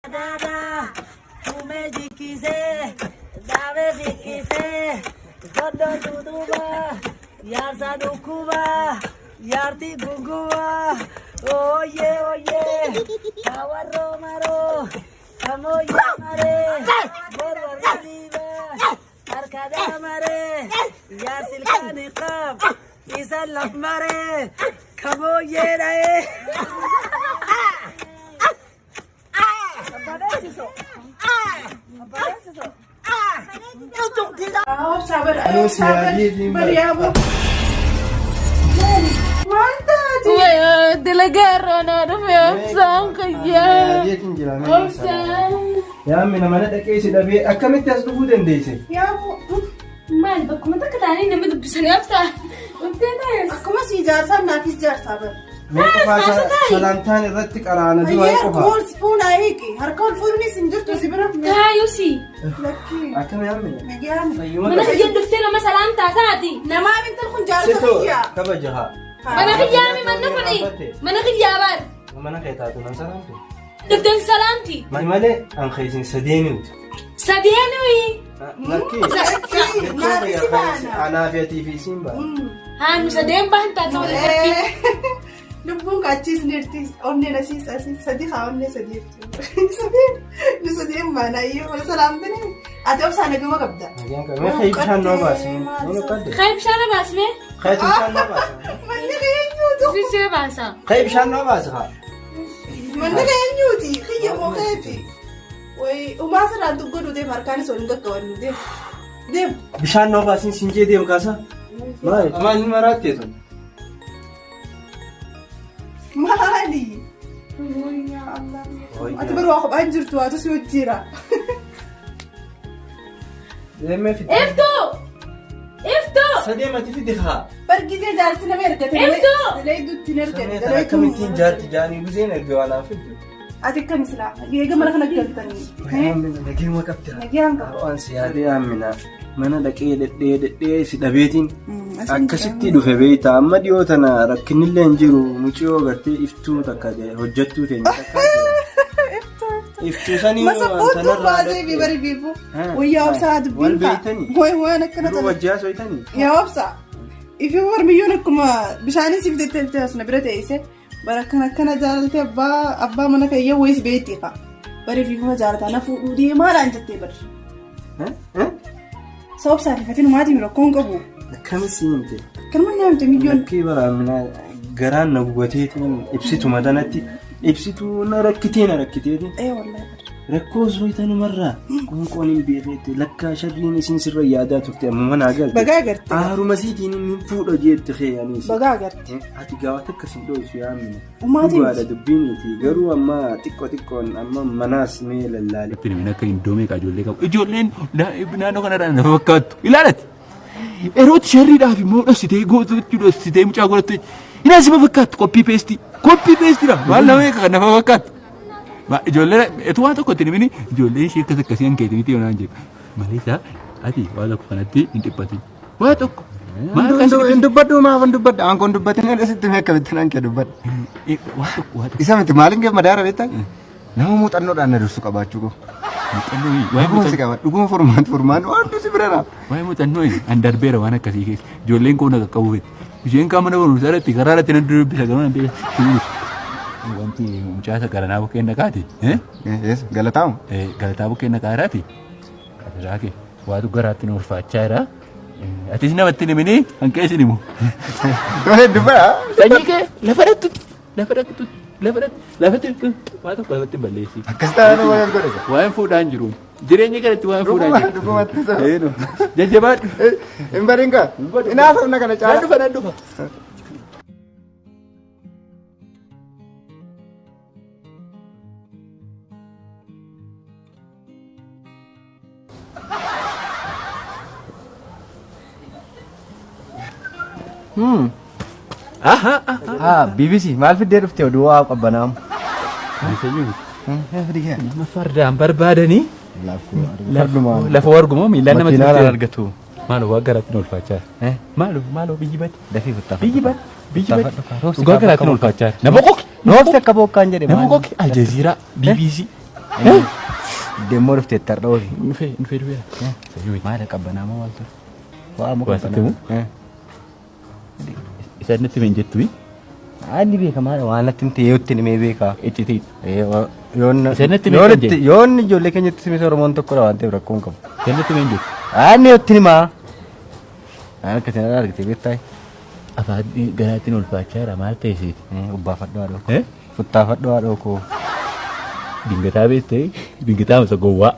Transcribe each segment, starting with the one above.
Dada, tume dikise, dave dikise, godo duduba, yar sadukuba, yarti guguba, oye oye, kawaro maro, kamo yamare, borwar galiba, arkada mare, yar silkani qab, isal mare, kamo yerae. Delegar na sang kaya. Ya mina mana take shi dabe akamitti as dubu dandeese. Ya mal bakuma takatani namad bisani afta. Akkuma si jaarsaa naafis jaarsaa bar. Mee qofa salantaan irratti qaraana du'aa qofa. Kool fuuna eegi harka ol fuudhnis hin jirtu si bira. Tayusi. Lakkii. Akkam yaamina. Nagiyaan. Mana kiyyan duftee lama salanta saati. Namaa bintan kun jaarsa kiyyaa. Kabajaha. Mana kiyyaami manna kuni. Mana kiyyaabar. Mana kee taatu nan salaamte. Dufteen salamti. Malee an keessin sadeeniuti. Sadeeniwi. Lakkii. Naafis baana. Anaa fi atii fi siin baana. Haanu sadeen baantaa ta'uu dandeetti. Lubbuun kaachis nirtis onnee nasiis asiis sadi haa onnee sadii sadeen nu sadeen baana iyyuu wala salaamtanii ati obsaan eeguma qabda. Mee khayib shaan noo baasi. Khayib shaan baasme. Khayib shaan noo baasi. Manni keenyuutu. Sisee baasa. Khayib shaan noo baasi haa. Manni keenyuuti kiyya mookeeti. Way umaa saraan tuggoo duuteef harkaanis waliin gaggawanii deem. Bishaan noo baasiin sinjee deem kaasa. Maal maraatti tun. Maali? Ati baru waa kophaan jirtu waatu si wajjira. Deemee fiti. Iftuu! Iftuu! Sadeemati fiti haa. Bargisee jaarsi nama ergate. Iftuu! Daleeduutti hin ergate. Sadeetan akkamittiin jaarti jaanii buzeen erga waan haaf fiddu. Ati akkam silaa? Eega mana kana galtanii. Nageema qabdi haa. Nageen qaba. Waan si yaadee haamina. Mana dhaqee dhedhee si dhabeetiin. Akkasitti dhufe beeyta amma dhiyoo tana rakkinillee hin jiru muciyoo gartee iftuu takka hojjettuu teenya takka iftuu sanii Masabootu baasee fi bari biifu. Wayyaa obsaa dubbiin wal beeytanii waan akkana duruu wajjaa soytanii yaa obsaa ifi warmiyyoon akkuma bishaanis if detteeltee asuna bira teessee bara akkana jaalaltee abbaa mana kayyee wayis beetti qaa bari fiifuma jaalataa na fuudhuu deemaadhaan jettee bari. Sababsaa rifatiin maatiin rakkoon qabu. akkamis himte Kanuma nyaamte milyoon. lakkii baraamina garaan na gubateetiin ibsitu madanatti ibsituu na rakkiteetiin Wallaahi. rakkoo soytanumarraa qoonqoon hin beeknetti lakkaa sharriin isiin sirra yaadaa turte amma manaa galte Bagaa agartee. haaruma siitiin inni fuudha jeetti keeyaniis Bagaa agartee. ati gaawwata akkasiin dho'isu yaamina Umaatiin. dhugaadha dubbiiniti garuu amma xiqqoon amma manaas mee lallaale. Namni akka indoomee ijoollee qabu. Ijoolleen naannoo kanarraa nama fakkaattu. Ilaalati. Yerootti sharriidhaaf immoo dhossitee gootutti dhossitee mucaa godhattu. Inaan si fakkaattu koppii peestii. Koppii peestiidha. Maal nama eega nafa fakkaattu. Ijoollee etu waan tokko itti nimini ijoolleen ishee akkas akkasii hankeetii miti yoonaan jedhu. Maleessa ati waan tokko kanatti hin dhiphatin. Waa tokko. Hin dubbadhu maaf hin dubbadhu aangoon dubbatin asitti mee akkamitti naan kee dubbadhu. Waa tokko. Isa miti maaliin gee madaara beektaa? Nama muuxannoodhaan na dursu qabaachuu qabu. Dhuguma furmaan waan dusi bira. Waa'ee muuxannoo an darbeera waan akkasii keessa ijoolleen koo na qaqqabu fedhe. Isheen qaama nama barumsaa irratti karaa irratti na dubbisa garuu nan beeku. Wanti mucaasa garanaa bukkeen naqaati. Galataamu. Galataa bukkeen naqaa jiraati. Qabiraa kee waatu garaatti nu ulfaachaa jira. Atis namatti nimini hanqee isin himu. Tole dubbaa. Sanyii kee lafa dhattu waa tokko lafatti hin balleessi. Akkas taa'anii waan godhe. Waa'een fuudhaan jiru. Jireenya kanatti waa'een fuudhaan jiru. Dhugumatti ta'a. Jajjabaadhu. Hin barinka. Inaaf humna kana caala. Nan dhufa. BBC maal fiddee dhufte oduu waa qabbanaamu. Nama fardaan barbaadanii lafa wargumoo miilaan namatti Makiinaa hin argatu. Maaloo waa garaatti nu ulfaachaa. Maaloo biyyi bade. Dafii futtafa. Biyyi bade. Dhugaa garaatti nu ulfaachaa. Nama qoqqi. Roobsi akka bokkaan jedhe. Nama qoqqi. Aljazeeraa, BBC, Deemmoo dhuftee tarroo fi. Dhufee. Maal qabbanaa moo waaltu? Waa muka Waa sitti qabbanaa. Isa natti hin jettu Ani beeka maal waan natti himte yootti nimee beeka. iccitii. Yoonni ijoollee keenyatti simisa Oromoon tokkodha waan ta'eef rakkoo hin qabu. Isa natti hin jettu. Ani yootti himaa. Ani akkasii na argite beektaa? Afaan garaattiin ulfaachaa jira maal ta'e isiiti? Ubbaafadhu haadhoo. Futtaafadhu haadhoo koo. Dingataa beektee dingataa masa gowwaa.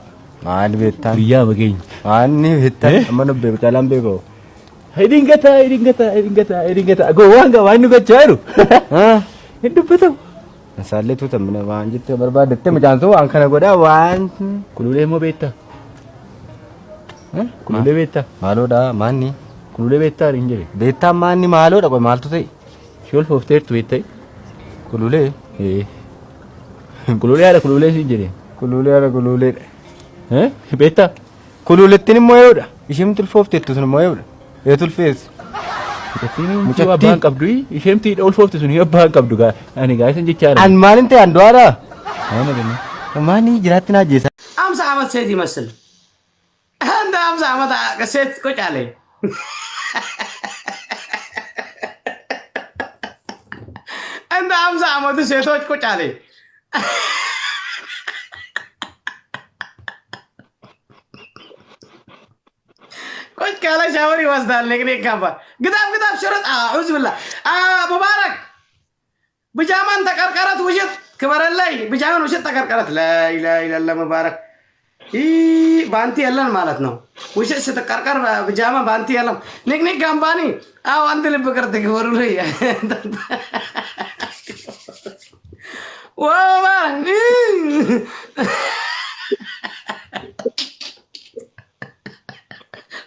Maal beektaa? Biyyaa mageenya. Maanni beektaa? Amma nu beeku caalaan beekoo. Dingataa gowwaan gabaa inni gochaa jiru. Hin dubbatamu. Saallee tuuta mina waan jettee barbaadatte mucaansoo waan kana godhaa waan. Kululee immoo beektaa? Kululee beektaa? Maaloodha maanni? Kululee beektaa hin jedhe. Beektaa maanni maaloodha qoy maaltu ta'e? Ishee ol foofteertu beektee? Kululee? Kululee haadha kululee siin jedhe. Kululee haadha kululeedha. Beektaa? Kululettiin immoo ee'uudha. Isheen tulfoofteettu sun immoo ee'uudha. Ee tulfeessi. Mucattiin abbaan qabdu isheen ol foofte sun abbaan qabdu gaa ani gaa isin jechaadha. An maalin ta'e an du'aadha. Maani jiraatti naa jeessa. 50 ዓመት ሴት ይመስል እንደ 50 ዓመት ሴት ቁጭ አለ። እንደ 50 ዓመቱ ሴቶች ቁጭ አለ። ቁጭ ካለ ሻወር ይወስዳል። ንቅኔ ይጋባል። ግጣም ሽርጥ አዑዝ ብላ ሙባረክ ብጃማን ተቀርቀረት ውሽጥ ክበረላይ ብጃማን ውሽጥ ተቀርቀረት ላይላይላላ ሙባረክ ባንቲ የለን ማለት ነው። ውሽጥ ስትቀርቀር ብጃማ ባንቲ የለም። ንቅኒቅ ካምፓኒ አዎ አንድ ልብ ቅርት ክበሩ ላይ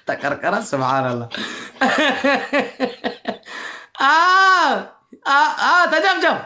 تكركرة سبحان الله تجمجم